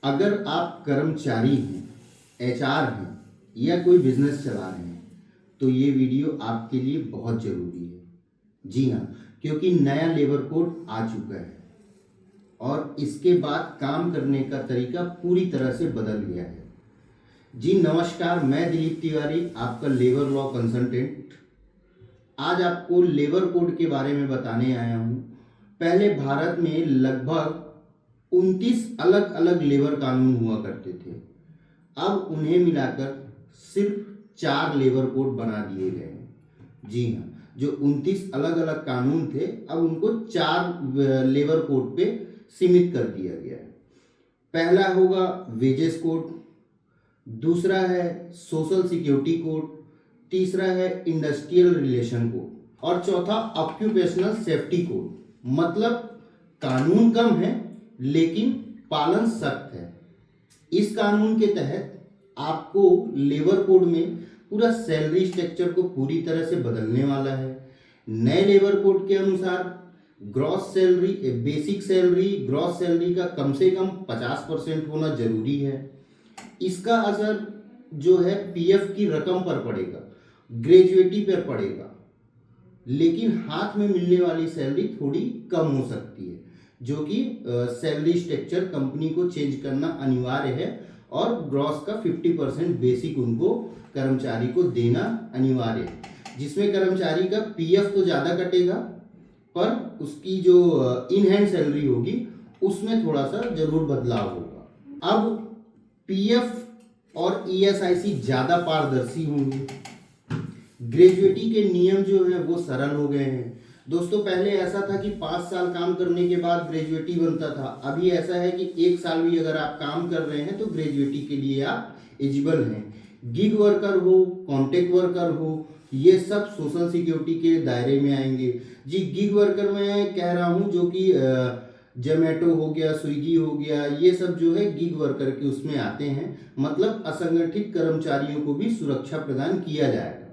अगर आप कर्मचारी हैं, एचआर हैं या कोई बिजनेस चला रहे हैं तो ये वीडियो आपके लिए बहुत ज़रूरी है। जी हाँ, क्योंकि नया लेबर कोड आ चुका है और इसके बाद काम करने का तरीका पूरी तरह से बदल गया है। जी नमस्कार, मैं दिलीप तिवारी, आपका लेबर लॉ कंसल्टेंट। आज आपको लेबर कोड के बारे में बताने आया हूँ। पहले भारत में लगभग 29 अलग अलग लेबर कानून हुआ करते थे। अब उन्हें मिलाकर सिर्फ 4 लेबर कोड बना दिए गए हैं। जी हाँ, जो 29 अलग अलग कानून थे अब उनको 4 लेबर कोड पे सीमित कर दिया गया है। पहला होगा वेजेस कोड, दूसरा है सोशल सिक्योरिटी कोड, तीसरा है इंडस्ट्रियल रिलेशन कोड और चौथा ऑक्यूपेशनल सेफ्टी कोड। मतलब कानून कम है लेकिन पालन सख्त है। इस कानून के तहत आपको लेबर कोड में पूरा सैलरी स्ट्रक्चर को पूरी तरह से बदलने वाला है। नए लेबर कोड के अनुसार gross salary, basic salary, gross salary का कम से कम 50% होना जरूरी है। इसका असर जो है पीएफ की रकम पर पड़ेगा, ग्रेजुएटी पर पड़ेगा, लेकिन हाथ में मिलने वाली सैलरी थोड़ी कम हो सकती है, जो कि सैलरी स्ट्रक्चर कंपनी को चेंज करना अनिवार्य है और ग्रॉस का 50% बेसिक उनको कर्मचारी को देना अनिवार्य है, जिसमें कर्मचारी का पीएफ तो ज़्यादा कटेगा पर उसकी जो इन हैंड सैलरी होगी उसमें थोड़ा सा जरूर बदलाव होगा। अब पीएफ और ईएसआईसी ज़्यादा पारदर्शी होंगे। ग्रेजुएटी के नियम जो है वो सरल हो गए हैं। दोस्तों, पहले ऐसा था कि 5 साल काम करने के बाद ग्रेजुएटी बनता था। अभी ऐसा है कि 1 साल भी अगर आप काम कर रहे हैं तो ग्रेजुएटी के लिए आप एलिजिबल हैं। गिग वर्कर हो, कॉन्ट्रैक्ट वर्कर हो, ये सब सोशल सिक्योरिटी के दायरे में आएंगे। जी, गिग वर्कर मैं कह रहा हूँ जो कि जोमेटो हो गया, स्विगी हो गया, ये सब जो है गिग वर्कर के उसमें आते हैं। मतलब असंगठित कर्मचारियों को भी सुरक्षा प्रदान किया जाएगा।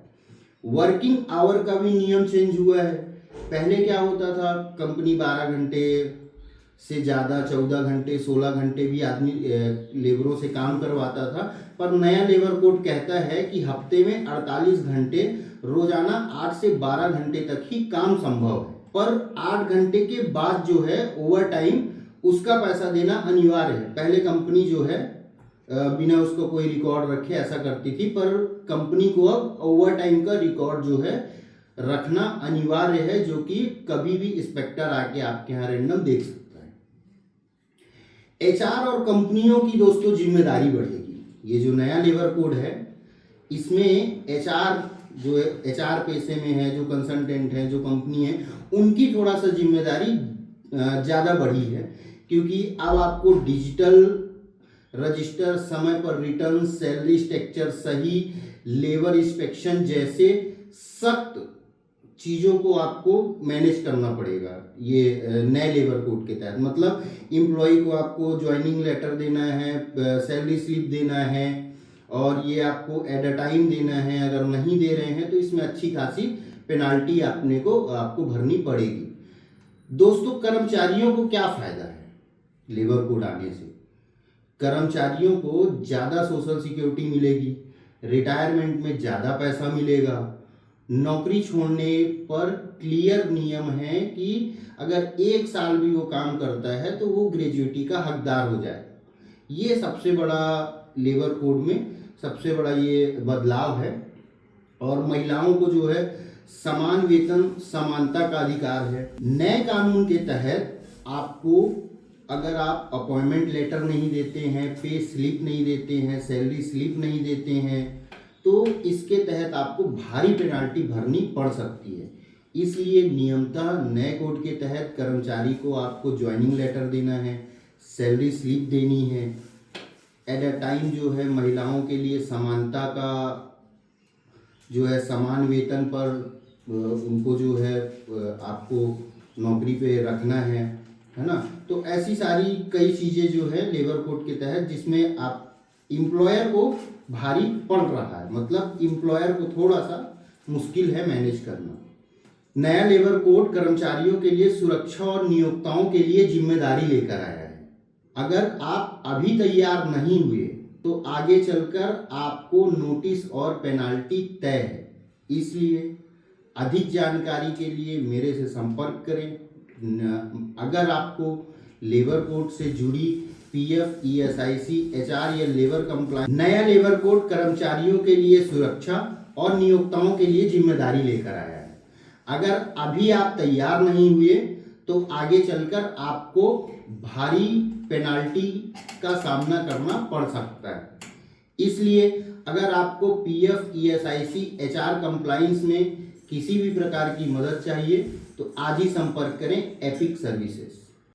वर्किंग आवर का भी नियम चेंज हुआ है। पहले क्या होता था, कंपनी 12 घंटे से ज़्यादा 14 घंटे 16 घंटे भी आदमी लेबरों से काम करवाता था, पर नया लेबर कोड कहता है कि हफ्ते में 48 घंटे रोजाना 8 से 12 घंटे तक ही काम संभव है, पर 8 घंटे के बाद जो है ओवर टाइम उसका पैसा देना अनिवार्य है। पहले कंपनी जो है बिना उसको कोई रिकॉर्ड रखे ऐसा करती थी, पर कंपनी को अब ओवर टाइम का रिकॉर्ड जो है रखना अनिवार्य है, जो कि कभी भी इंस्पेक्टर आके आपके यहाँ रैंडम देख सकता है। एचआर और कंपनियों की दोस्तों जिम्मेदारी बढ़ेगी। ये जो नया लेबर कोड है इसमें एचआर जो है, एचआर पेशे में है, जो कंसल्टेंट है, जो कंपनी है, उनकी थोड़ा सा जिम्मेदारी ज़्यादा बढ़ी है, क्योंकि अब आपको डिजिटल रजिस्टर, समय पर रिटर्न, सैलरी स्ट्रक्चर सही, लेबर इंस्पेक्शन जैसे सख्त चीज़ों को आपको मैनेज करना पड़ेगा ये नए लेबर कोड के तहत। मतलब इम्प्लॉय को आपको ज्वाइनिंग लेटर देना है, सैलरी स्लिप देना है और ये आपको एट अ टाइम देना है। अगर नहीं दे रहे हैं तो इसमें अच्छी खासी पेनाल्टी आपको भरनी पड़ेगी। दोस्तों, कर्मचारियों को क्या फ़ायदा है लेबर कोड आने से? कर्मचारियों को ज़्यादा सोशल सिक्योरिटी मिलेगी, रिटायरमेंट में ज़्यादा पैसा मिलेगा, नौकरी छोड़ने पर क्लियर नियम है कि अगर 1 साल भी वो काम करता है तो वो ग्रेजुएटी का हकदार हो जाएगा। ये सबसे बड़ा लेबर कोड में सबसे बड़ा ये बदलाव है। और महिलाओं को जो है समान वेतन, समानता का अधिकार है। नए कानून के तहत आपको अगर आप अपॉइंटमेंट लेटर नहीं देते हैं, पे स्लिप नहीं देते हैं, सैलरी स्लिप नहीं देते हैं, तो इसके तहत आपको भारी पेनाल्टी भरनी पड़ सकती है। इसलिए नियमतः नए कोड के तहत कर्मचारी को आपको ज्वाइनिंग लेटर देना है, सैलरी स्लिप देनी है, एट अ टाइम जो है महिलाओं के लिए समानता का जो है समान वेतन पर उनको जो है आपको नौकरी पे रखना है ना। तो ऐसी सारी कई चीज़ें जो है लेबर कोड के तहत जिसमें आप इम्प्लॉयर को भारी पड़ रहा है, मतलब इम्प्लॉयर को थोड़ा सा मुश्किल है मैनेज करना। नया लेबर कोड कर्मचारियों के लिए सुरक्षा और नियोक्ताओं के लिए जिम्मेदारी लेकर आया है। अगर आप अभी तैयार नहीं हुए तो आगे चलकर आपको नोटिस और पेनाल्टी तय है। इसलिए अधिक जानकारी के लिए मेरे से संपर्क करें। अगर आपको लेबर कोड से जुड़ी पीएफ, ईएसआईसी, एचआर या लेबर कंप्लायंस, नया लेबर कोड कर्मचारियों के लिए सुरक्षा और नियोक्ताओं के लिए जिम्मेदारी लेकर आया है। अगर अभी आप तैयार नहीं हुए तो आगे चलकर आपको भारी पेनाल्टी का सामना करना पड़ सकता है। इसलिए अगर आपको पीएफ, ईएसआईसी, एचआर कंप्लायंस में किसी भी प्रकार की मदद चाहिए तो आज ही संपर्क करें एपिक सर्विसेज।